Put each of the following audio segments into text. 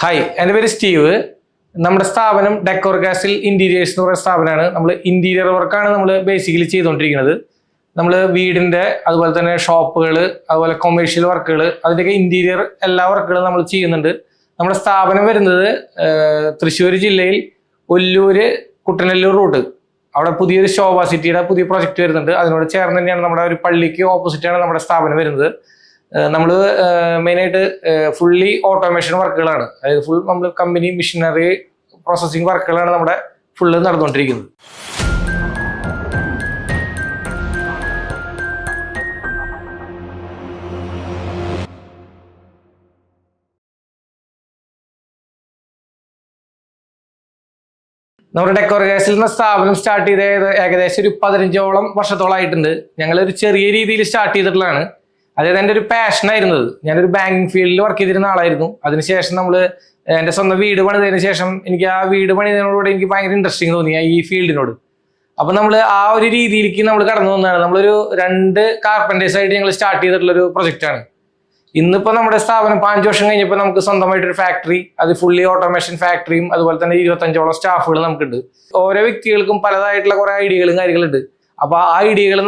Hi, എൻ്റെ പേര് Steve. നമ്മുടെ സ്ഥാപനം ഡെക്കോർ കാസിൽ ഇന്റീരിയേഴ്സ് എന്ന് പറയുന്ന സ്ഥാപനമാണ്. നമ്മൾ ഇന്റീരിയർ വർക്കാണ് നമ്മൾ ബേസിക്കലി ചെയ്തുകൊണ്ടിരിക്കുന്നത്. നമ്മൾ വീടിൻ്റെ അതുപോലെ തന്നെ ഷോപ്പുകൾ, അതുപോലെ കൊമേഴ്ഷ്യൽ വർക്കുകൾ, അതിൻ്റെയൊക്കെ ഇന്റീരിയർ എല്ലാ വർക്കുകളും നമ്മൾ ചെയ്യുന്നുണ്ട്. നമ്മുടെ സ്ഥാപനം വരുന്നത് തൃശ്ശൂർ ജില്ലയിൽ ഒല്ലൂര് കുട്ടനെല്ലൂർ റൂട്ട്, അവിടെ പുതിയൊരു ശോഭ സിറ്റിയുടെ പുതിയ പ്രൊജക്ട് വരുന്നുണ്ട്. അതിനോട് ചേർന്ന് തന്നെയാണ് നമ്മുടെ ഒരു പള്ളിക്ക് ഓപ്പോസിറ്റാണ് നമ്മുടെ സ്ഥാപനം വരുന്നത്. നമ്മൾ മെയിനായിട്ട് ഫുള്ളി ഓട്ടോമേഷൻ വർക്കുകളാണ്, അതായത് ഫുൾ നമ്മൾ കമ്പനി മെഷീനറി പ്രോസസ്സിങ് വർക്കുകളാണ് നമ്മുടെ ഫുള്ള് നടന്നുകൊണ്ടിരിക്കുന്നത്. നമ്മുടെ ഡെക്കോർ കാസിൽ എന്ന സ്ഥാപനം സ്റ്റാർട്ട് ചെയ്ത ഏകദേശം ഒരു 15ഓളം വർഷത്തോളമായിട്ടുണ്ട്. ഞങ്ങളൊരു ചെറിയ രീതിയിൽ സ്റ്റാർട്ട് ചെയ്തിട്ടുള്ളതാണ്. അതായത് എൻ്റെ ഒരു പാഷനായിരുന്നത്. ഞാനൊരു ബാങ്കിങ് ഫീൽഡിൽ വർക്ക് ചെയ്തിരുന്ന ആളായിരുന്നു. അതിനുശേഷം നമ്മൾ എൻ്റെ സ്വന്തം വീട് പണിതതിന് ശേഷം എനിക്ക് ആ വീട് പണിതതിനോട് എനിക്ക് ഭയങ്കര ഇൻട്രസ്റ്റിംഗ് തോന്നി ഈ ഫീൽഡിനോട്. അപ്പം നമ്മൾ ആ ഒരു രീതിയിലേക്ക് നമ്മൾ കടന്നു വന്നതാണ്. നമ്മളൊരു 2 കാർപ്പൻറ്റേഴ്സ് ആയിട്ട് ഞങ്ങൾ സ്റ്റാർട്ട് ചെയ്തിട്ടുള്ളൊരു പ്രൊജക്റ്റാണ്. ഇന്നിപ്പോൾ നമ്മുടെ സ്ഥാപനം 5 വർഷം കഴിഞ്ഞപ്പോൾ നമുക്ക് സ്വന്തമായിട്ടൊരു ഫാക്ടറി, അത് ഫുള്ളി ഓട്ടോമേഷൻ ഫാക്ടറിയും അതുപോലെ തന്നെ 25ഓളം സ്റ്റാഫുകൾ നമുക്കുണ്ട്. ഓരോ വ്യക്തികൾക്കും പലതായിട്ടുള്ള കുറേ ഐഡിയകളും കാര്യങ്ങളുണ്ട്. അപ്പോൾ ആ ഐഡിയകൾ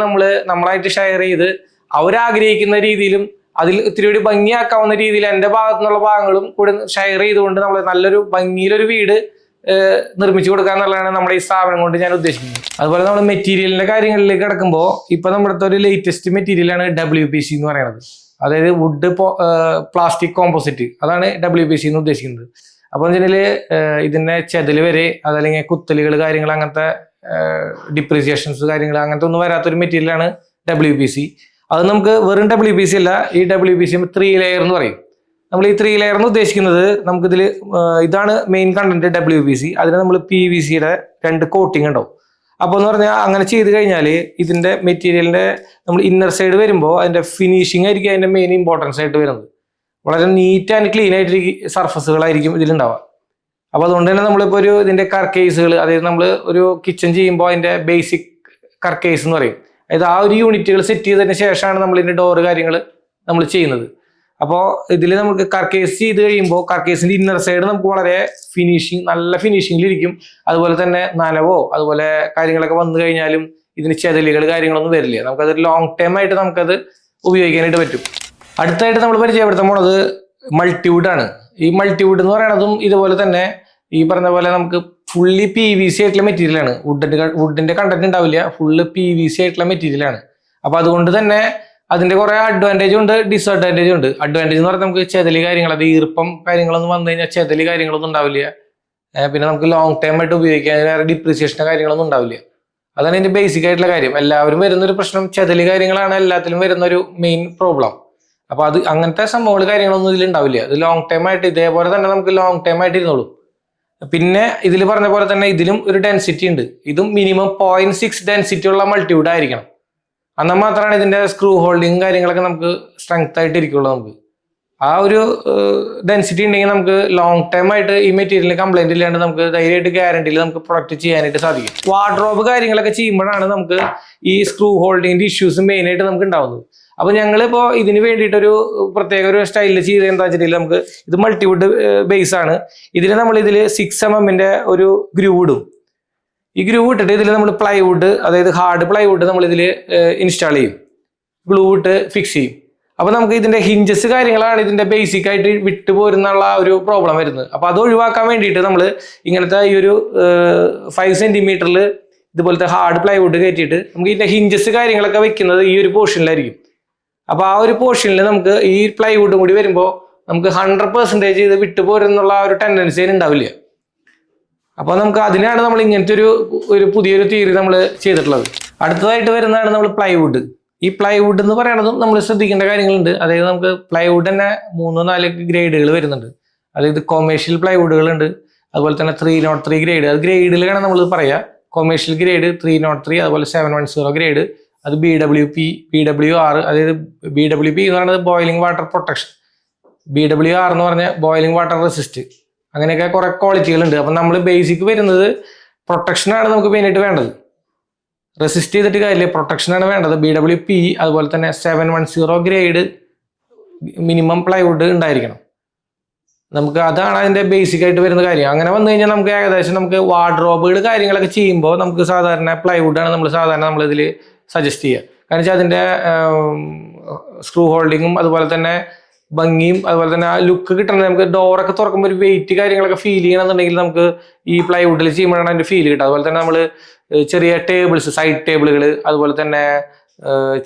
നമ്മളായിട്ട് ഷെയർ ചെയ്ത് അവരാഗ്രഹിക്കുന്ന രീതിയിലും അതിൽ ഇത്തിരി കൂടി ഭംഗിയാക്കാവുന്ന രീതിയിൽ എൻ്റെ ഭാഗത്തു നിന്നുള്ള ഭാഗങ്ങളും കൂടി ഷെയർ ചെയ്തുകൊണ്ട് നമ്മൾ നല്ലൊരു ഭംഗിയിലൊരു വീട് നിർമ്മിച്ചു കൊടുക്കുക എന്നുള്ളതാണ് നമ്മുടെ ഈ സ്ഥാപനം കൊണ്ട് ഞാൻ ഉദ്ദേശിക്കുന്നത്. അതുപോലെ നമ്മൾ മെറ്റീരിയലിൻ്റെ കാര്യങ്ങളിലേക്ക് കിടക്കുമ്പോൾ ഇപ്പോൾ നമ്മുടെ ഒരു ലേറ്റസ്റ്റ് മെറ്റീരിയലാണ് WPC എന്ന് പറയുന്നത്. അതായത് വുഡ് പ്ലാസ്റ്റിക് കോമ്പോസിറ്റ്, അതാണ് WPC എന്ന് ഉദ്ദേശിക്കുന്നത്. അപ്പോൾ എന്ന് വെച്ചാൽ ഇതിൻ്റെ ചെതൽ വരെ അതല്ലെങ്കിൽ കുത്തലുകൾ കാര്യങ്ങൾ അങ്ങനത്തെ ഡിപ്രീസിയേഷൻസ് കാര്യങ്ങൾ അങ്ങനത്തെ ഒന്നും വരാത്തൊരു മെറ്റീരിയലാണ് WPC. അത് നമുക്ക് വെറും WPC അല്ല, ഈ WPC 3 ലെയർ എന്ന് പറയും. നമ്മൾ ഈ 3 ലെയർ എന്ന് ഉദ്ദേശിക്കുന്നത് നമുക്കിതിൽ ഇതാണ് മെയിൻ കണ്ടന്റ് WPC. അതിന് നമ്മൾ PVCയുടെ 2 കോട്ടിങ് ഉണ്ടാവും. അപ്പോൾ എന്ന് പറഞ്ഞാൽ അങ്ങനെ ചെയ്ത് കഴിഞ്ഞാൽ ഇതിൻ്റെ മെറ്റീരിയലിൻ്റെ നമ്മൾ ഇന്നർ സൈഡ് വരുമ്പോൾ അതിൻ്റെ ഫിനിഷിംഗ് ആയിരിക്കും അതിൻ്റെ മെയിൻ ഇമ്പോർട്ടൻസ് ആയിട്ട് വരുന്നത്. വളരെ നീറ്റ് ആൻഡ് ക്ലീൻ ആയിട്ട് സർഫസുകളായിരിക്കും ഇതിലുണ്ടാവുക. അപ്പോൾ അതുകൊണ്ട് തന്നെ നമ്മളിപ്പോൾ ഇതിൻ്റെ കർക്കേസുകൾ, അതായത് നമ്മൾ ഒരു കിച്ചൺ ചെയ്യുമ്പോൾ അതിൻ്റെ ബേസിക് കർക്കേസ് എന്ന് പറയും. അതായത് ആ ഒരു യൂണിറ്റുകൾ സെറ്റ് ചെയ്തതിന് ശേഷമാണ് നമ്മൾ ഇതിൻ്റെ ഡോറ് കാര്യങ്ങൾ നമ്മൾ ചെയ്യുന്നത്. അപ്പോൾ ഇതിൽ നമുക്ക് കർക്കേസ് ചെയ്ത് കഴിയുമ്പോൾ കർക്കേസിൻ്റെ ഇന്നർ സൈഡ് നമുക്ക് വളരെ നല്ല ഫിനിഷിങ്ങിലിരിക്കും. അതുപോലെ തന്നെ നനവോ അതുപോലെ കാര്യങ്ങളൊക്കെ വന്നു കഴിഞ്ഞാലും ഇതിന് ചെതലുകൾ കാര്യങ്ങളൊന്നും വരില്ല. നമുക്കത് ലോങ് ടൈം ആയിട്ട് നമുക്കത് ഉപയോഗിക്കാനായിട്ട് പറ്റും. അടുത്തായിട്ട് നമ്മൾ പരിചയപ്പെടുത്താൻ പോണത് മൾട്ടിവുഡ് ആണ്. ഈ മൾട്ടിവുഡ് എന്ന് പറയുന്നതും ഇതുപോലെ തന്നെ ഈ പറഞ്ഞ പോലെ നമുക്ക് ഫുള്ളി PVC ആയിട്ടുള്ള മെറ്റീരിയലാണ്. വുഡിന്റെ കണ്ടന്റ് ഉണ്ടാവില്ല, ഫുള്ള് PVC ആയിട്ടുള്ള മെറ്റീരിയലാണ്. അപ്പോൾ അതുകൊണ്ട് തന്നെ അതിന്റെ കുറെ അഡ്വാൻറ്റേജും ഉണ്ട്, ഡിസ്അഡ്വാൻറ്റേജും ഉണ്ട്. അഡ്വാൻറ്റേജ് എന്ന് പറഞ്ഞാൽ നമുക്ക് ചെതലി കാര്യങ്ങൾ, അത് ഈർപ്പം കാര്യങ്ങളൊന്നും വന്നു കഴിഞ്ഞാൽ ചെതലി കാര്യങ്ങളൊന്നും ഉണ്ടാവില്ല. പിന്നെ നമുക്ക് ലോങ് ടൈം ആയിട്ട് ഉപയോഗിക്കാൻ വേറെ ഡിപ്രീസിയേഷൻ്റെ കാര്യങ്ങളൊന്നും ഉണ്ടാവില്ല. അതാണ് ഇതിന്റെ ബേസിക് ആയിട്ടുള്ള കാര്യം. എല്ലാവരും വരുന്നൊരു പ്രശ്നം ചെതലി കാര്യങ്ങളാണ് എല്ലാത്തിലും വരുന്നൊരു മെയിൻ പ്രോബ്ലം. അപ്പോൾ അത് അങ്ങനത്തെ സംഭവങ്ങൾ കാര്യങ്ങളൊന്നും ഇതിൽ ഉണ്ടാവില്ല. ഇത് ലോങ് ടൈം ആയിട്ട് ഇതേപോലെ തന്നെ നമുക്ക് ലോങ് ടൈം ആയിട്ട് ഇരുന്നോളൂ. പിന്നെ ഇതിൽ പറഞ്ഞ പോലെ തന്നെ ഇതിലും ഒരു ഡെൻസിറ്റി ഉണ്ട്. ഇതും മിനിമം 0.6 ഡെൻസിറ്റി ഉള്ള മൾട്ടിവുഡ് ആയിരിക്കണം. എന്നാൽ മാത്രമാണ് ഇതിന്റെ സ്ക്രൂ ഹോൾഡിങ് കാര്യങ്ങളൊക്കെ നമുക്ക് സ്ട്രെങ്ത് ആയിട്ട് ഇരിക്കുള്ളൂ. നമുക്ക് ആ ഒരു ഡെൻസിറ്റി ഉണ്ടെങ്കിൽ നമുക്ക് ലോങ് ടൈം ആയിട്ട് ഈ മെറ്റീരിയലിന് കംപ്ലൈന്റ് ഇല്ലാണ്ട് നമുക്ക് ധൈര്യമായിട്ട് ഗ്യാരണ്ടിയിൽ നമുക്ക് പ്രൊഡക്റ്റ് ചെയ്യാനായിട്ട് സാധിക്കും. വാർഡ്രോബ് കാര്യങ്ങളൊക്കെ ചെയ്യുമ്പോഴാണ് നമുക്ക് ഈ സ്ക്രൂ ഹോൾഡിങ്ങിന്റെ ഇഷ്യൂസ് മെയിൻ ആയിട്ട് നമുക്ക് ഉണ്ടാവുന്നത്. അപ്പോൾ ഞങ്ങളിപ്പോൾ ഇതിന് വേണ്ടിയിട്ടൊരു പ്രത്യേക ഒരു സ്റ്റൈലിൽ ചെയ്ത് എന്താ വെച്ചിട്ടുണ്ടെങ്കിൽ നമുക്ക് ഇത് മൾട്ടിവുഡ് ബേസ് ആണ്. നമ്മൾ 6 mm ഒരു ഗ്രൂവ് ഇടും. ഈ ഗ്രൂവ് ഇട്ടിട്ട് ഇതിൽ നമ്മൾ പ്ലൈവുഡ്, അതായത് ഹാർഡ് പ്ലൈവുഡ് നമ്മൾ ഇതിൽ ഇൻസ്റ്റാൾ ചെയ്യും, ഗ്ലൂ ഇട്ട് ഫിക്സ് ചെയ്യും. അപ്പോൾ നമുക്ക് ഇതിന്റെ ഹിഞ്ചസ് കാര്യങ്ങളാണ് ഇതിന്റെ ബേസിക് ആയിട്ട് വിട്ടുപോരുന്നുള്ള ഒരു പ്രോബ്ലം വരുന്നത്. അപ്പോൾ അത് ഒഴിവാക്കാൻ വേണ്ടിയിട്ട് നമ്മൾ ഇങ്ങനത്തെ ഈ ഒരു 5 സെന്റിമീറ്ററിൽ ഇതുപോലത്തെ ഹാർഡ് പ്ലൈവുഡ് കയറ്റിയിട്ട് നമുക്ക് ഇതിന്റെ ഹിഞ്ചസ് കാര്യങ്ങളൊക്കെ വെക്കുന്നത് ഈ ഒരു പോർഷനിലായിരിക്കും. അപ്പോൾ ആ ഒരു പോർഷനിൽ നമുക്ക് ഈ പ്ലൈവുഡും കൂടി വരുമ്പോൾ നമുക്ക് 100% ഇത് വിട്ടുപോരുന്നുള്ള ഒരു ടെൻഡൻസി ഉണ്ടാവില്ല. അപ്പോൾ നമുക്ക് അതിനാണ് നമ്മൾ ഇങ്ങനത്തെ ഒരു പുതിയൊരു തിയറി നമ്മൾ ചെയ്തിട്ടുള്ളത്. അടുത്തതായിട്ട് വരുന്നതാണ് നമ്മൾ പ്ലൈവുഡ്. ഈ പ്ലൈവുഡ് എന്ന് പറയുന്നതും നമ്മൾ ശ്രദ്ധിക്കേണ്ട കാര്യങ്ങളുണ്ട്. അതായത് നമുക്ക് പ്ലൈവുഡ് തന്നെ 3-4 ഗ്രേഡുകൾ വരുന്നുണ്ട്. അതായത് കൊമേഴ്ഷ്യൽ പ്ലൈവുഡുകളുണ്ട്, അതുപോലെ തന്നെ 303 ഗ്രേഡ്. അത് ഗ്രേഡിലാണ് നമ്മൾ പറയുക. കൊമേഴ്ഷ്യൽ ഗ്രേഡ് 303, അതുപോലെ 710 ഗ്രേഡ്, അത് BWP, BWR. അതായത് BWP എന്ന് പറയുന്നത് ബോയിലിംഗ് വാട്ടർ പ്രൊട്ടക്ഷൻ, BWR എന്ന് പറഞ്ഞാൽ ബോയിലിംഗ് വാട്ടർ റെസിസ്റ്റ്. അങ്ങനെയൊക്കെ കുറെ ക്വാളിറ്റികളുണ്ട്. അപ്പം നമ്മൾ ബേസിക് വരുന്നത് പ്രൊട്ടക്ഷനാണ് നമുക്ക് മെയിനായിട്ട് വേണ്ടത്. റെസിസ്റ്റ് ചെയ്തിട്ട് കാര്യമില്ല, പ്രൊട്ടക്ഷനാണ് വേണ്ടത്. BWP അതുപോലെ തന്നെ 710 ഗ്രേഡ് മിനിമം പ്ലൈവുഡ് ഉണ്ടായിരിക്കണം. നമുക്ക് അതാണ് അതിന്റെ ബേസിക് ആയിട്ട് വരുന്ന കാര്യം. അങ്ങനെ വന്നു കഴിഞ്ഞാൽ നമുക്ക് ഏകദേശം നമുക്ക് വാർഡ്രോബുകൾ കാര്യങ്ങളൊക്കെ ചെയ്യുമ്പോൾ നമുക്ക് സാധാരണ പ്ലൈവുഡാണ് നമ്മൾ ഇതിൽ സജസ്റ്റ് ചെയ്യുക. കാരണം വെച്ചാൽ അതിന്റെ സ്ക്രൂ ഹോൾഡിങ്ങും അതുപോലെ തന്നെ ഭംഗിയും അതുപോലെ തന്നെ ആ ലുക്ക് കിട്ടണത് നമുക്ക് ഡോറൊക്കെ തുറക്കുമ്പോൾ ഒരു വെയിറ്റ് കാര്യങ്ങളൊക്കെ ഫീൽ ചെയ്യണമെന്നുണ്ടെങ്കിൽ നമുക്ക് ഈ പ്ലൈവുഡിൽ ചെയ്യുമ്പോഴാണ് അതിന്റെ ഫീൽ കിട്ടുക. അതുപോലെ തന്നെ നമ്മൾ ചെറിയ ടേബിൾസ്, സൈഡ് ടേബിളുകൾ, അതുപോലെ തന്നെ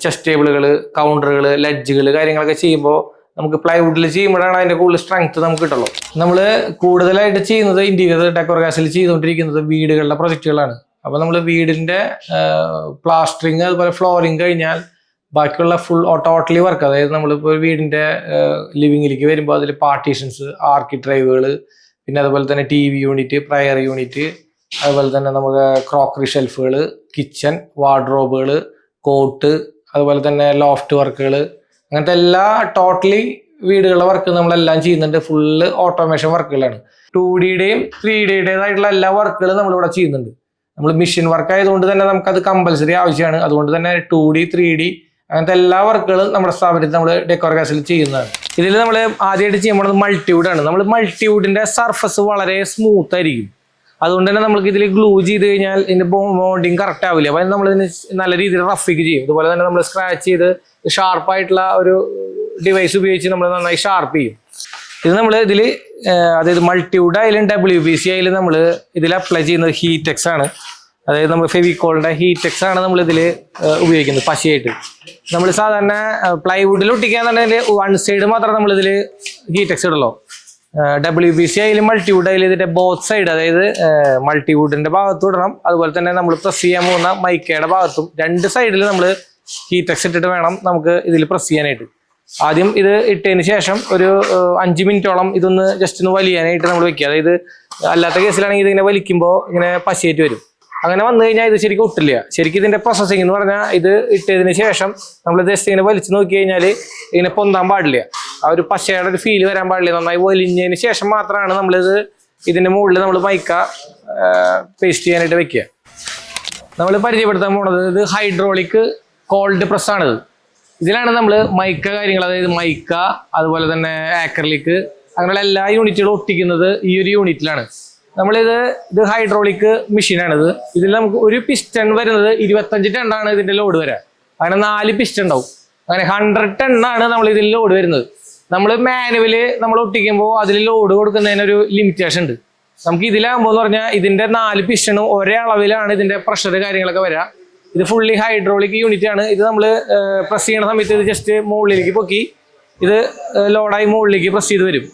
ചെസ്റ്റ് ടേബിളുകൾ, കൗണ്ടറുകൾ, ലഡ്ജുകൾ കാര്യങ്ങളൊക്കെ ചെയ്യുമ്പോൾ നമുക്ക് പ്ലൈവുഡിൽ ചെയ്യുമ്പോഴാണ് അതിന്റെ കൂടുതൽ സ്ട്രെങ്ത് നമുക്ക് കിട്ടുള്ളൂ. നമ്മൾ കൂടുതലായിട്ട് ചെയ്യുന്നത് ഇന്റീരിയർ ഡെക്കോർ കാസിൽ ചെയ്തുകൊണ്ടിരിക്കുന്നത് വീടുകളുടെ പ്രൊജക്റ്റുകളാണ്. അപ്പോൾ നമ്മൾ വീടിന്റെ പ്ലാസ്റ്ററിങ് അതുപോലെ ഫ്ലോറിങ് കഴിഞ്ഞാൽ ബാക്കിയുള്ള ഫുൾ ടോട്ടലി വർക്ക്, അതായത് നമ്മളിപ്പോൾ വീടിന്റെ ലിവിങ്ങിലേക്ക് വരുമ്പോൾ അതിൽ പാർട്ടീഷൻസ്, ആർക്കി ഡ്രൈവുകൾ, പിന്നെ അതുപോലെ തന്നെ TV യൂണിറ്റ്, പ്രയർ യൂണിറ്റ്, അതുപോലെ തന്നെ നമുക്ക് ക്രോക്കറി ഷെൽഫുകൾ, കിച്ചൺ, വാർഡ്രോബുകൾ, കോട്ട്, അതുപോലെ തന്നെ ലോഫ്റ്റ് വർക്കുകൾ, അങ്ങനത്തെ എല്ലാ ടോട്ടലി വീടുകളുടെ വർക്ക് നമ്മളെല്ലാം ചെയ്യുന്നുണ്ട്. Full automation വർക്കുകളാണ്. 2Dയുടെയും 3Dയുടേതായിട്ടുള്ള എല്ലാ വർക്കുകളും നമ്മളിവിടെ ചെയ്യുന്നുണ്ട്. നമ്മൾ മെഷീൻ വർക്ക് ആയതുകൊണ്ട് തന്നെ നമുക്കത് കമ്പൽസറി ആവശ്യമാണ്. അതുകൊണ്ട് തന്നെ 2D 3D അങ്ങനത്തെ എല്ലാ വർക്കുകളും നമ്മുടെ സ്ഥാപനത്തിൽ നമ്മൾ ഡെക്കോർ കാസിൽ ചെയ്യുന്നതാണ്. ഇതിൽ നമ്മൾ ആദ്യമായിട്ട് ചെയ്യുമ്പോൾ മൾട്ടിവുഡാണ്. നമ്മൾ മൾട്ടിവുഡിന്റെ സർഫസ് വളരെ സ്മൂത്ത് ആയിരിക്കും. അതുകൊണ്ട് തന്നെ നമുക്ക് ഇതിൽ ഗ്ലൂ ചെയ്ത് കഴിഞ്ഞാൽ ഇതിന്റെ ബോണ്ടിങ് കറക്റ്റ് ആവില്ല. അപ്പോൾ നമ്മൾ ഇതിന് നല്ല രീതിയിൽ റഫിക്ക് ചെയ്യും. അതുപോലെ തന്നെ നമ്മൾ സ്ക്രാച്ച് ചെയ്ത് ഷാർപ്പായിട്ടുള്ള ഒരു ഡിവൈസ് ഉപയോഗിച്ച് നമ്മൾ നന്നായി ഷാർപ്പ് ചെയ്യും. ഇത് നമ്മൾ ഇതിൽ അതായത് മൾട്ടിവുഡ് ആയാലും WPC ആയാലും നമ്മൾ ഇതിൽ അപ്ലൈ ചെയ്യുന്നത് ഹീറ്റെക്സ് ആണ്. അതായത് നമ്മൾ ഫെവിക്കോളിന്റെ ഹീറ്റെക്സ് ആണ് നമ്മൾ ഇതിൽ ഉപയോഗിക്കുന്നത് പശയായിട്ട്. നമ്മൾ സാധാരണ പ്ലൈവുഡിൽ ഒട്ടിക്കാന്നുണ്ടെങ്കിൽ വൺ സൈഡ് മാത്രം നമ്മൾ ഇതിൽ ഹീറ്റെക്സ് ഇടുള്ളൂ. WPC ആയാലും മൾട്ടിവുഡ് ആയാലും ഇതിന്റെ ബോത്ത് സൈഡ്, അതായത് മൾട്ടിവുഡിന്റെ ഭാഗത്തും ഇടണം, അതുപോലെ തന്നെ നമ്മൾ പ്രസ് ചെയ്യാൻ പോകുന്ന മൈക്കയുടെ ഭാഗത്തും രണ്ട് സൈഡിൽ നമ്മൾ ഹീറ്റെക്സ് ഇട്ടിട്ട് വേണം നമുക്ക് ഇതിൽ പ്രസ് ചെയ്യാനായിട്ട്. ആദ്യം ഇത് ഇട്ടതിന് ശേഷം ഒരു 5 മിനിറ്റോളം ഇതൊന്ന് ജസ്റ്റ് ഒന്ന് വലിയാനായിട്ട് നമ്മൾ വെക്കുക. അതായത് അല്ലാത്ത കേസിലാണെങ്കിൽ ഇതിങ്ങനെ വലിക്കുമ്പോൾ ഇങ്ങനെ പശയായിട്ട് വരും. അങ്ങനെ വന്നു കഴിഞ്ഞാൽ ഇത് ശരിക്കും ഒട്ടില്ല. ശരിക്കും ഇതിന്റെ പ്രോസസ്സിംഗ് എന്ന് പറഞ്ഞാൽ ഇത് ഇട്ടതിന് ശേഷം നമ്മൾ ജസ്റ്റ് ഇങ്ങനെ വലിച്ചു നോക്കി കഴിഞ്ഞാൽ ഇങ്ങനെ പൊന്താൻ പാടില്ല. ആ ഒരു പശയുടെ ഒരു ഫീൽ വരാൻ പാടില്ല. നന്നായി വലിഞ്ഞതിന് ശേഷം മാത്രമാണ് നമ്മളിത് ഇതിന്റെ മുകളിൽ നമ്മൾ മൈക്ക പേസ്റ്റ് ചെയ്യാനായിട്ട് വെക്കുക. നമ്മൾ പരിചയപ്പെടുത്താൻ പോണത് ഇത് ഹൈഡ്രോളിക് കോൾഡ് പ്രസ് ആണിത്. ഇതിലാണ് നമ്മൾ മൈക്ക കാര്യങ്ങൾ, അതായത് മൈക്ക അതുപോലെ തന്നെ ആക്രിലിക് അങ്ങനെയുള്ള എല്ലാ യൂണിറ്റുകളും ഒട്ടിക്കുന്നത് ഈ ഒരു യൂണിറ്റിലാണ്. ഇത് ഹൈഡ്രോളിക് മെഷീനാണിത്. ഇതിൽ നമുക്ക് ഒരു പിസ്റ്റൺ വരുന്നത് 25 ടണ്ണാണ് ഇതിന്റെ ലോഡ് വരിക. അങ്ങനെ 4 പിസ്റ്റൺ ഉണ്ടാവും. അങ്ങനെ 100 ടണ്ണാണ് നമ്മൾ ഇതിൽ ലോഡ് വരുന്നത്. നമ്മൾ മാനുവല് നമ്മൾ ഒട്ടിക്കുമ്പോൾ അതിൽ ലോഡ് കൊടുക്കുന്നതിനൊരു ലിമിറ്റേഷൻ ഉണ്ട്. നമുക്ക് ഇതിലാകുമ്പോൾ എന്ന് പറഞ്ഞാൽ ഇതിന്റെ 4 പിസ്റ്റണും ഒരേ അളവിലാണ് ഇതിന്റെ പ്രഷർ കാര്യങ്ങളൊക്കെ വരിക. ഇത് ഫുള്ളി ഹൈഡ്രോളിക് യൂണിറ്റ് ആണ്. ഇത് നമ്മൾ പ്രസ് ചെയ്യുന്ന സമയത്ത് ഇത് ജസ്റ്റ് മുകളിലേക്ക് പൊക്കി ഇത് ലോഡായി മുകളിലേക്ക് പ്രസ് ചെയ്ത് വരും.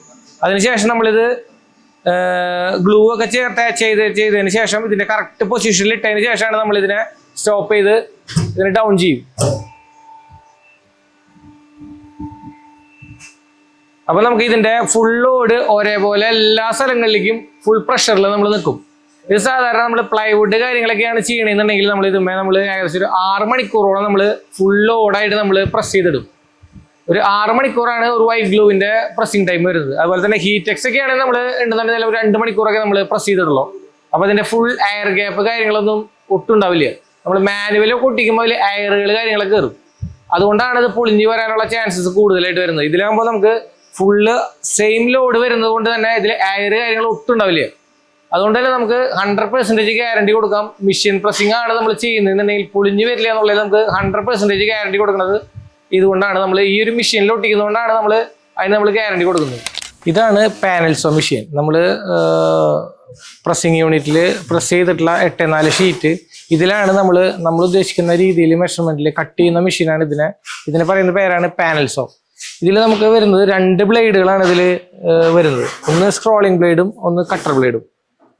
അതിനുശേഷം നമ്മളിത് ഗ്ലൂ ഒക്കെ ചെയ്തതിന് ശേഷം ഇതിന്റെ കറക്റ്റ് പൊസിഷനിൽ ഇട്ടതിന് ശേഷമാണ് നമ്മൾ ഇതിനെ സ്റ്റോപ്പ് ചെയ്ത് ഇതിനെ ഡൗൺ ചെയ്യും. അപ്പൊ നമുക്ക് ഇതിന്റെ ഫുൾ ലോഡ് ഒരേപോലെ എല്ലാ സ്ഥലങ്ങളിലേക്കും ഫുൾ പ്രഷറിൽ നമ്മൾ നിൽക്കും. ഇത് സാധാരണ നമ്മൾ പ്ലൈവുഡ് കാര്യങ്ങളൊക്കെയാണ് ചെയ്യണമെന്നുണ്ടെങ്കിൽ നമ്മൾ ഏകദേശം ഒരു 6 മണിക്കൂറോളം നമ്മൾ ഫുൾ ലോഡായിട്ട് നമ്മൾ പ്രസ് ചെയ്തിടും. ഒരു 6 മണിക്കൂറാണ് ഒരു വൈറ്റ് ഗ്ലൂവിന്റെ പ്രസ്സിംഗ് ടൈം വരുന്നത്. അതുപോലെ തന്നെ ഹീറ്റെക്സ് ഒക്കെ ആണെങ്കിൽ നമ്മൾ ഉണ്ടെന്നുണ്ടെങ്കിൽ ഒരു 2 മണിക്കൂറൊക്കെ നമ്മൾ പ്രസ് ചെയ്തിട്ടുള്ളൂ. അപ്പൊ അതിന്റെ ഫുൾ എയർ ഗ്യാപ്പ് കാര്യങ്ങളൊന്നും ഒട്ടും ഉണ്ടാവില്ല. നമ്മൾ മാനുവലൊക്കെ ഒട്ടിക്കുമ്പോൾ അതിൽ എയറുകൾ കാര്യങ്ങളൊക്കെ കയറും. അതുകൊണ്ടാണ് ഇത് പൊളിഞ്ഞു വരാനുള്ള ചാൻസസ് കൂടുതലായിട്ട് വരുന്നത്. ഇതിലാകുമ്പോൾ നമുക്ക് ഫുള്ള് സെയിം ലോഡ് വരുന്നത് കൊണ്ട് തന്നെ ഇതിൽ എയർ കാര്യങ്ങൾ ഒട്ടും ഉണ്ടാവില്ല. അതുകൊണ്ട് തന്നെ നമുക്ക് 100% ഗ്യാരണ്ടി കൊടുക്കാം. മെഷീൻ പ്രസ്സിംഗ് ആണ് നമ്മൾ ചെയ്യുന്നതെന്നുണ്ടെങ്കിൽ പൊളിഞ്ഞു വരില്ല എന്നുള്ളത് നമുക്ക് 100% ഗ്യാരണ്ടി കൊടുക്കുന്നത് ഇതുകൊണ്ടാണ്. നമ്മൾ ഈ ഒരു മെഷീനിൽ ഒട്ടിക്കുന്നതുകൊണ്ടാണ് അതിന് ഗ്യാരണ്ടി കൊടുക്കുന്നത്. ഇതാണ് പാനൽസോ മെഷീൻ. നമ്മൾ പ്രസ്സിംഗ് യൂണിറ്റിൽ പ്രസ് ചെയ്തിട്ടുള്ള 8x4 ഷീറ്റ് ഇതിലാണ് നമ്മൾ ഉദ്ദേശിക്കുന്ന രീതിയിൽ മെഷർമെന്റിൽ കട്ട് ചെയ്യുന്ന മെഷീനാണ് ഇതിനെ പറയുന്ന പേരാണ് പാനൽസോ. ഇതിൽ നമുക്ക് വരുന്നത് 2 ബ്ലേഡുകളാണ് ഇതിൽ വരുന്നത്. ഒന്ന് സ്ക്രോളിംഗ് ബ്ലേഡും ഒന്ന് കട്ടർ ബ്ലേഡും.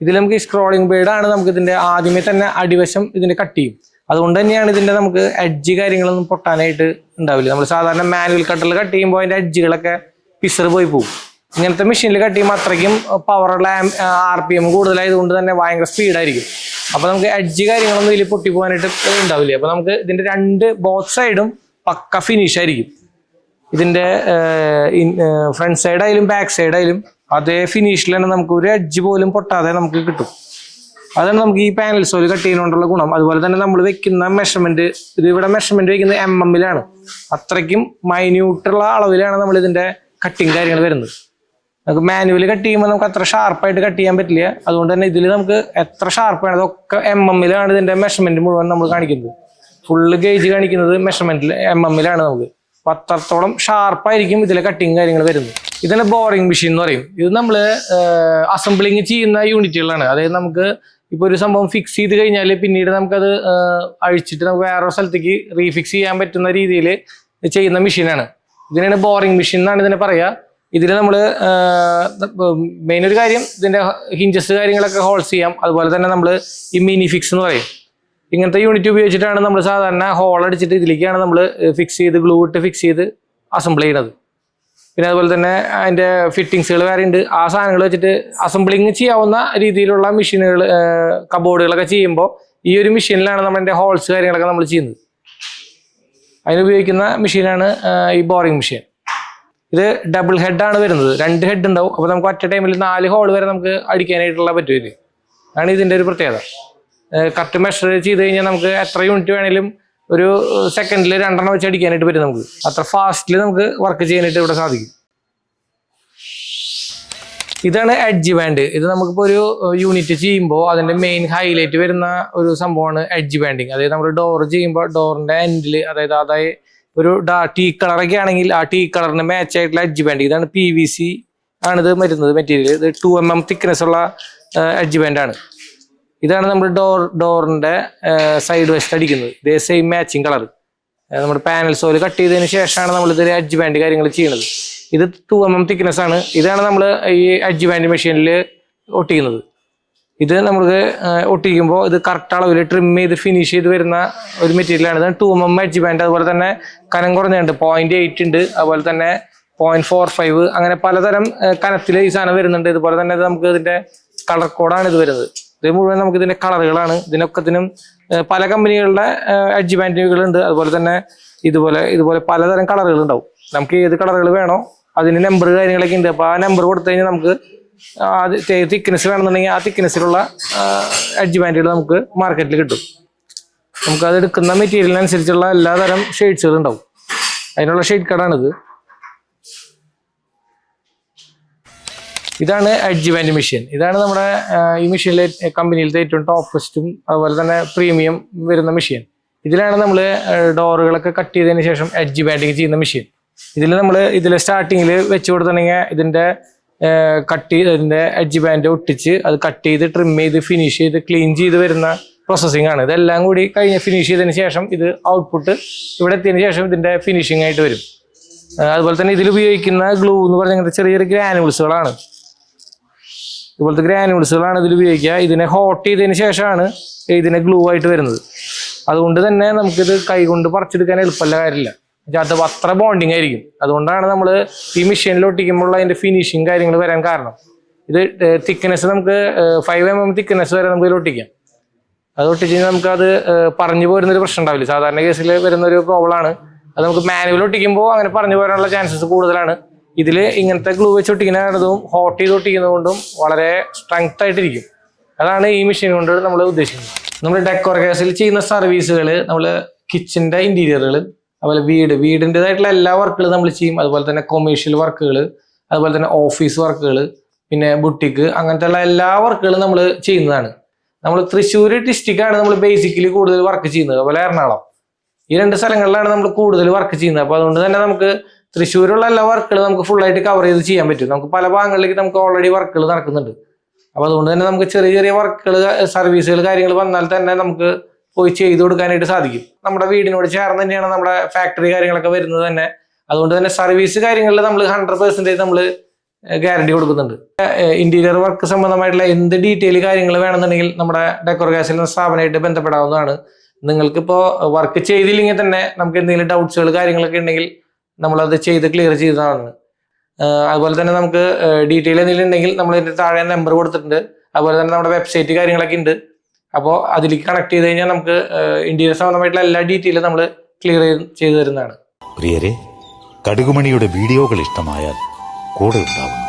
ഇതിൽ നമുക്ക് ഈ സ്ക്രോളിംഗ് ബ്ലേഡാണ് നമുക്ക് ഇതിന്റെ ആദ്യമേ തന്നെ അടിവശം ഇതിന്റെ കട്ട് ചെയ്യും. അതുകൊണ്ട് തന്നെയാണ് ഇതിന്റെ നമുക്ക് എഡ്ജ് കാര്യങ്ങളൊന്നും പൊട്ടാനായിട്ട് ഉണ്ടാവില്ല. നമ്മൾ സാധാരണ മാനുവൽ കട്ടറിൽ കട്ട് ചെയ്യുമ്പോൾ അതിന്റെ എഡ്ജുകളൊക്കെ പിസർ പോയി പോകും. ഇങ്ങനത്തെ മെഷീനിൽ കട്ട് ചെയ്യുമ്പോൾ അത്രയ്ക്കും പവറുള്ള RPM കൂടുതലായതുകൊണ്ട് തന്നെ ഭയങ്കര സ്പീഡായിരിക്കും. അപ്പൊ നമുക്ക് എഡ്ജ് കാര്യങ്ങളൊന്നും ഇതിൽ പൊട്ടി പോകാനായിട്ട് ഉണ്ടാവില്ല. അപ്പൊ നമുക്ക് ഇതിന്റെ 2 ബോത്ത് സൈഡും പക്ക ഫിനിഷ് ആയിരിക്കും. ഇതിന്റെ ഫ്രണ്ട് സൈഡ് ആയാലും ബാക്ക് സൈഡ് ആയാലും അതേ ഫിനിഷിൽ തന്നെ നമുക്ക് ഒരു എഡ്ജ് പോലും പൊട്ടാതെ നമുക്ക് കിട്ടും. അതാണ് നമുക്ക് ഈ പാനൽസോയിൽ കട്ട് ചെയ്യുന്നതുകൊണ്ടുള്ള ഗുണം. അതുപോലെ തന്നെ നമ്മൾ വെക്കുന്ന മെഷർമെന്റ്, ഇവിടെ മെഷർമെന്റ് വെക്കുന്നത് mm-ലാണ്. അത്രയ്ക്കും മൈന്യൂട്ടുള്ള അളവിലാണ് നമ്മൾ ഇതിന്റെ കട്ടിങ് കാര്യങ്ങൾ വരുന്നത്. നമുക്ക് മാനുവലി കട്ട് ചെയ്യുമ്പോൾ നമുക്ക് അത്ര ഷാർപ്പായിട്ട് കട്ട് ചെയ്യാൻ പറ്റില്ല. അതുകൊണ്ട് തന്നെ ഇതിൽ നമുക്ക് എത്ര ഷാർപ്പ് വേണം അതൊക്കെ MM-ലാണ് ഇതിൻ്റെ മെഷർമെൻറ്റ് മുഴുവൻ നമ്മൾ കാണിക്കുന്നത്. ഫുള്ള് ഗേജ് കാണിക്കുന്നത് മെഷർമെൻറ്റിൽ MM-ലാണ് നമുക്ക്. അപ്പോൾ അത്രത്തോളം ഷാർപ്പായിരിക്കും ഇതിലെ കട്ടിങ് കാര്യങ്ങൾ വരുന്നത്. ഇതാണ് ബോറിംഗ് മെഷീൻ എന്ന് പറയും. ഇത് നമ്മൾ അസംബ്ലിങ് ചെയ്യുന്ന യൂണിറ്റുകളാണ്. അതായത് നമുക്ക് ഇപ്പോൾ ഒരു സംഭവം ഫിക്സ് ചെയ്ത് കഴിഞ്ഞാൽ പിന്നീട് നമുക്കത് അഴിച്ചിട്ട് നമുക്ക് വേറൊരു സ്ഥലത്തേക്ക് റീഫിക്സ് ചെയ്യാൻ പറ്റുന്ന രീതിയിൽ ചെയ്യുന്ന മെഷീനാണ്. ഇതിനാണ് ബോറിംഗ് മെഷീൻ എന്നാണ് ഇതിനെ പറയുക. ഇതിൽ നമ്മൾ മെയിൻ ഒരു കാര്യം ഇതിൻ്റെ ഹിഞ്ചസ് കാര്യങ്ങളൊക്കെ ഹോൾസ് ചെയ്യാം. അതുപോലെ തന്നെ നമ്മൾ ഈ മിനി ഫിക്സ് എന്ന് പറയും. ഇങ്ങനത്തെ യൂണിറ്റ് ഉപയോഗിച്ചിട്ടാണ് നമ്മൾ സാധാരണ ഹോൾ അടിച്ചിട്ട് ഇതിലേക്കാണ് നമ്മൾ ഫിക്സ് ചെയ്ത് ഗ്ലൂ ഇട്ട് ഫിക്സ് ചെയ്ത് അസംബിൾ ചെയ്യുന്നത്. പിന്നെ അതുപോലെ തന്നെ അതിൻ്റെ ഫിറ്റിങ്സുകൾ വേറെ ഉണ്ട്. ആ സാധനങ്ങൾ വെച്ചിട്ട് അസംബ്ലിങ് ചെയ്യാവുന്ന രീതിയിലുള്ള മെഷീനുകൾ കബോർഡുകളൊക്കെ ചെയ്യുമ്പോൾ ഈ ഒരു മെഷീനിലാണ് നമ്മുടെ ഹോൾസ് കാര്യങ്ങളൊക്കെ നമ്മൾ ചെയ്യുന്നത്. അതിനുപയോഗിക്കുന്ന മെഷീനാണ് ഈ ബോറിംഗ് മെഷീൻ. ഇത് ഡബിൾ ഹെഡാണ് വരുന്നത്. 2 ഹെഡ് ഉണ്ടാവും. അപ്പോൾ നമുക്ക് ഒറ്റ ടൈമിൽ 4 ഹോൾ വരെ നമുക്ക് അടിക്കാനായിട്ടുള്ള പറ്റും. ഇത് ആണ് ഇതിൻ്റെ ഒരു പ്രത്യേകത. കറക്റ്റ് മെഷർ ചെയ്ത് കഴിഞ്ഞാൽ നമുക്ക് എത്ര യൂണിറ്റ് വേണേലും ഒരു സെക്കൻഡിൽ 2 വെച്ച് അടിക്കാനായിട്ട് പറ്റും. നമുക്ക് അത്ര ഫാസ്റ്റിൽ നമുക്ക് വർക്ക് ചെയ്യാനായിട്ട് ഇവിടെ സാധിക്കും. ഇതാണ് എഡ്ജ് ബാൻഡ്. ഇത് നമുക്കിപ്പോൾ ഒരു യൂണിറ്റ് ചെയ്യുമ്പോൾ അതിൻ്റെ മെയിൻ ഹൈലൈറ്റ് വരുന്ന ഒരു സംഭവമാണ് എഡ്ജ് ബാൻഡിങ്. അതായത് നമ്മൾ ഡോർ ചെയ്യുമ്പോൾ ഡോറിൻ്റെ എൻഡിൽ അതായത് ഒരു ടീ കളറൊക്കെ ആണെങ്കിൽ ആ ടീ കളറിന് മാച്ച് ആയിട്ടുള്ള എഡ്ജ് ബാൻഡ്. ഇതാണ് PVC ആണിത് വരുന്നത് മെറ്റീരിയൽ. ഇത് 2 mm തിക്നെസ് ഉള്ള എഡ്ജ് ബാൻഡാണ്. ഇതാണ് നമ്മൾ ഡോറിൻ്റെ സൈഡ് വശത്ത് അടിക്കുന്നത്. ഇതേ സെയിം മാച്ചിങ് കളർ നമ്മുടെ പാനൽ സോല് കട്ട് ചെയ്തതിന് ശേഷമാണ് നമ്മളിതിൽ എഡ്ജ് ബാൻഡ് കാര്യങ്ങൾ ചെയ്യുന്നത്. ഇത് 2 mm തിക്നെസ് ആണ്. ഇതാണ് നമ്മൾ ഈ എഡ്ജ് ബാൻഡ് മെഷീനിൽ ഒട്ടിക്കുന്നത്. ഇത് നമുക്ക് ഒട്ടിക്കുമ്പോൾ ഇത് കറക്റ്റ് അളവിൽ ട്രിം ചെയ്ത് ഫിനിഷ് ചെയ്ത് വരുന്ന ഒരു മെറ്റീരിയലാണ്. ഇതാണ് 2 mm എഡ്ജ് ബാൻഡ്. അതുപോലെ തന്നെ കനം കുറഞ്ഞുണ്ട്. 0.8 ഉണ്ട്. അതുപോലെ തന്നെ 0.45 അങ്ങനെ പലതരം കനത്തിൽ ഈ സാധനം വരുന്നുണ്ട്. ഇതുപോലെ തന്നെ നമുക്ക് ഇതിൻ്റെ കളർ കോഡാണ് ഇത് വരുന്നത്. ഇത് മുഴുവൻ നമുക്ക് ഇതിൻ്റെ കളറുകളാണ്. ഇതിനൊക്കത്തിനും പല കമ്പനികളുടെ എഡ്ജ് ബാൻഡുകളുണ്ട്. അതുപോലെ തന്നെ ഇതുപോലെ പലതരം കളറുകൾ ഉണ്ടാവും. നമുക്ക് ഏത് കളറുകൾ വേണോ അതിന് നമ്പർ കാര്യങ്ങളൊക്കെ ഉണ്ട്. അപ്പോൾ ആ നമ്പർ കൊടുത്തു കഴിഞ്ഞാൽ നമുക്ക് തിക്നെസ് വേണമെന്നുണ്ടെങ്കിൽ ആ തിക്നെസ്സിലുള്ള എഡ്ജ് ബാൻഡുകൾ നമുക്ക് മാർക്കറ്റിൽ കിട്ടും. നമുക്കത് എടുക്കുന്ന മെറ്റീരിയലിനനുസരിച്ചുള്ള എല്ലാതരം ഷെയ്ഡ്സുകൾ ഉണ്ടാവും. അതിനുള്ള ഷെയ്ഡ് കാർഡാണിത്. ഇതാണ് എഡ്ജ് ബാൻഡ് മെഷീൻ. ഇതാണ് നമ്മുടെ ഈ മെഷീനിലെ കമ്പനിയിലത്തെ ഏറ്റവും ടോപ്പസ്റ്റും അതുപോലെ തന്നെ പ്രീമിയം വരുന്ന മെഷീൻ. ഇതിലാണ് നമ്മൾ ഡോറുകളൊക്കെ കട്ട് ചെയ്തതിന് ശേഷം എഡ്ജ് ബാൻഡിങ് ചെയ്യുന്ന മെഷീൻ. ഇതിൽ സ്റ്റാർട്ടിങ്ങിൽ വെച്ച് കൊടുത്തിട്ടുണ്ടെങ്കിൽ ഇതിൻ്റെ ഇതിൻ്റെ എഡ്ജ് ബാൻഡ് ഒട്ടിച്ച് അത് കട്ട് ചെയ്ത് ട്രിം ചെയ്ത് ഫിനിഷ് ചെയ്ത് ക്ലീൻ ചെയ്ത് വരുന്ന പ്രോസസ്സിംഗ് ആണ്. ഇതെല്ലാം കൂടി കഴിഞ്ഞ് ഫിനിഷ് ചെയ്തതിന് ശേഷം ഇത് ഔട്ട്പുട്ട് ഇവിടെ എത്തിയതിന് ശേഷം ഇതിൻ്റെ ഫിനിഷിംഗ് ആയിട്ട് വരും. അതുപോലെ തന്നെ ഇതിൽ ഉപയോഗിക്കുന്ന ഗ്ലൂ എന്ന് പറഞ്ഞാൽ ചെറിയ ഗ്രാനുവൽസുകളാണ്. ഇതുപോലത്തെ ഗ്രാനുവൽസുകളാണ് ഇതിൽ ഉപയോഗിക്കുക. ഇതിനെ ഹോട്ട് ചെയ്തതിന് ശേഷമാണ് ഇതിനെ ഗ്ലൂ ആയിട്ട് വരുന്നത്. അതുകൊണ്ട് തന്നെ നമുക്കിത് കൈകൊണ്ട് പറിച്ചെടുക്കാൻ എളുപ്പമല്ല കാര്യമില്ല. അത് അത്ര ബോണ്ടിങ് ആയിരിക്കും. അതുകൊണ്ടാണ് നമ്മൾ ഈ മെഷീനിൽ ഒട്ടിക്കുമ്പോൾ അതിൻ്റെ ഫിനിഷിങ് കാര്യങ്ങൾ വരാൻ കാരണം. ഇത് തിക്നെസ് നമുക്ക് 5 mm തിക്നെസ് വരെ നമുക്ക് ഇതിൽ ഒട്ടിക്കാം. അത് ഒട്ടിച്ച് കഴിഞ്ഞാൽ നമുക്കത് പറഞ്ഞു പോരുന്നൊരു പ്രശ്നം ഉണ്ടാവില്ല. സാധാരണ കേസിൽ വരുന്നൊരു പ്രോബ്ലമാണ്. അത് നമുക്ക് മാനുവൽ ഒട്ടിക്കുമ്പോൾ അങ്ങനെ പറഞ്ഞു പോരാനുള്ള ചാൻസസ് കൂടുതലാണ്. ഇതിൽ ഇങ്ങനത്തെ ഗ്ലൂ വെച്ച് ഒട്ടിക്കുന്നതും ഹോട്ട് ചെയ്ത് ഒട്ടിക്കുന്നതുകൊണ്ടും വളരെ സ്ട്രെങ്ത് ആയിട്ടിരിക്കും. അതാണ് ഈ മെഷീൻ കൊണ്ട് നമ്മൾ ഉദ്ദേശിക്കുന്നത്. നമ്മൾ ഡെക്കോർ കേസിൽ ചെയ്യുന്ന സർവീസുകൾ, നമ്മൾ കിച്ചൻ്റെ ഇൻറ്റീരിയറുകൾ, അതുപോലെ വീടിൻ്റെതായിട്ടുള്ള എല്ലാ വർക്കുകളും നമ്മൾ ചെയ്യും. അതുപോലെ തന്നെ കൊമേഴ്ഷ്യൽ വർക്കുകൾ, അതുപോലെ തന്നെ ഓഫീസ് വർക്കുകൾ, പിന്നെ ബുട്ടിക്ക്, അങ്ങനത്തെ ഉള്ള എല്ലാ വർക്കുകളും നമ്മൾ ചെയ്യുന്നതാണ്. നമ്മൾ തൃശ്ശൂർ ഡിസ്ട്രിക്റ്റാണ് നമ്മൾ ബേസിക്കലി കൂടുതൽ വർക്ക് ചെയ്യുന്നത്. അതുപോലെ എറണാകുളം, ഈ 2 സ്ഥലങ്ങളിലാണ് നമ്മൾ കൂടുതൽ വർക്ക് ചെയ്യുന്നത്. അപ്പോൾ അതുകൊണ്ട് തന്നെ നമുക്ക് തൃശ്ശൂരുള്ള എല്ലാ വർക്കുകൾ നമുക്ക് ഫുള്ളായിട്ട് കവർ ചെയ്ത് ചെയ്യാൻ പറ്റും. നമുക്ക് പല ഭാഗങ്ങളിലേക്ക് നമുക്ക് ഓൾറെഡി വർക്കുകൾ നടക്കുന്നുണ്ട്. അപ്പോൾ അതുകൊണ്ട് തന്നെ നമുക്ക് ചെറിയ വർക്കുകൾ, സർവീസുകൾ, കാര്യങ്ങൾ വന്നാൽ തന്നെ നമുക്ക് പോയി ചെയ്തു കൊടുക്കാനായിട്ട് സാധിക്കും. നമ്മുടെ വീടിനോട് ചേർന്ന് തന്നെയാണ് നമ്മുടെ ഫാക്ടറി കാര്യങ്ങളൊക്കെ വരുന്നത് തന്നെ. അതുകൊണ്ട് തന്നെ സർവീസ് കാര്യങ്ങളിൽ നമ്മൾ 100% നമ്മൾ ഗ്യാരണ്ടി കൊടുക്കുന്നുണ്ട്. ഇന്റീരിയർ വർക്ക് സംബന്ധമായിട്ടുള്ള എന്ത് ഡീറ്റെയിൽ കാര്യങ്ങൾ വേണമെന്നുണ്ടെങ്കിൽ നമ്മുടെ ഡെക്കോർ ഗ്യാസിൽ എന്ന സ്ഥാപനമായിട്ട് ബന്ധപ്പെടാവുന്നതാണ്. നിങ്ങൾക്കിപ്പോൾ വർക്ക് ചെയ്തില്ലെങ്കിൽ തന്നെ നമുക്ക് എന്തെങ്കിലും ഡൗട്ട്സുകൾ കാര്യങ്ങളൊക്കെ ഉണ്ടെങ്കിൽ നമ്മളത് ചെയ്ത് ക്ലിയർ ചെയ്തതാണ്. അതുപോലെ തന്നെ നമുക്ക് ഡീറ്റെയിൽ എന്തെങ്കിലും ഉണ്ടെങ്കിൽ നമ്മൾ ഇതിൻ്റെ താഴെ നമ്പർ കൊടുത്തിട്ടുണ്ട്. അതുപോലെ തന്നെ നമ്മുടെ വെബ്സൈറ്റ് കാര്യങ്ങളൊക്കെ ഉണ്ട്. അപ്പോൾ അതിലേക്ക് കണക്ട് ചെയ്ത് കഴിഞ്ഞാൽ നമുക്ക് ഇന്റീരിയർ സംബന്ധമായിട്ടുള്ള എല്ലാ ഡീറ്റെയിലും നമ്മൾ ക്ലിയർ ചെയ്തു തരുന്നതാണ്. പ്രിയരെ, കടുകുമണിയുടെ വീഡിയോകൾ ഇഷ്ടമായാൽ കൂടെ ഉണ്ടാവും.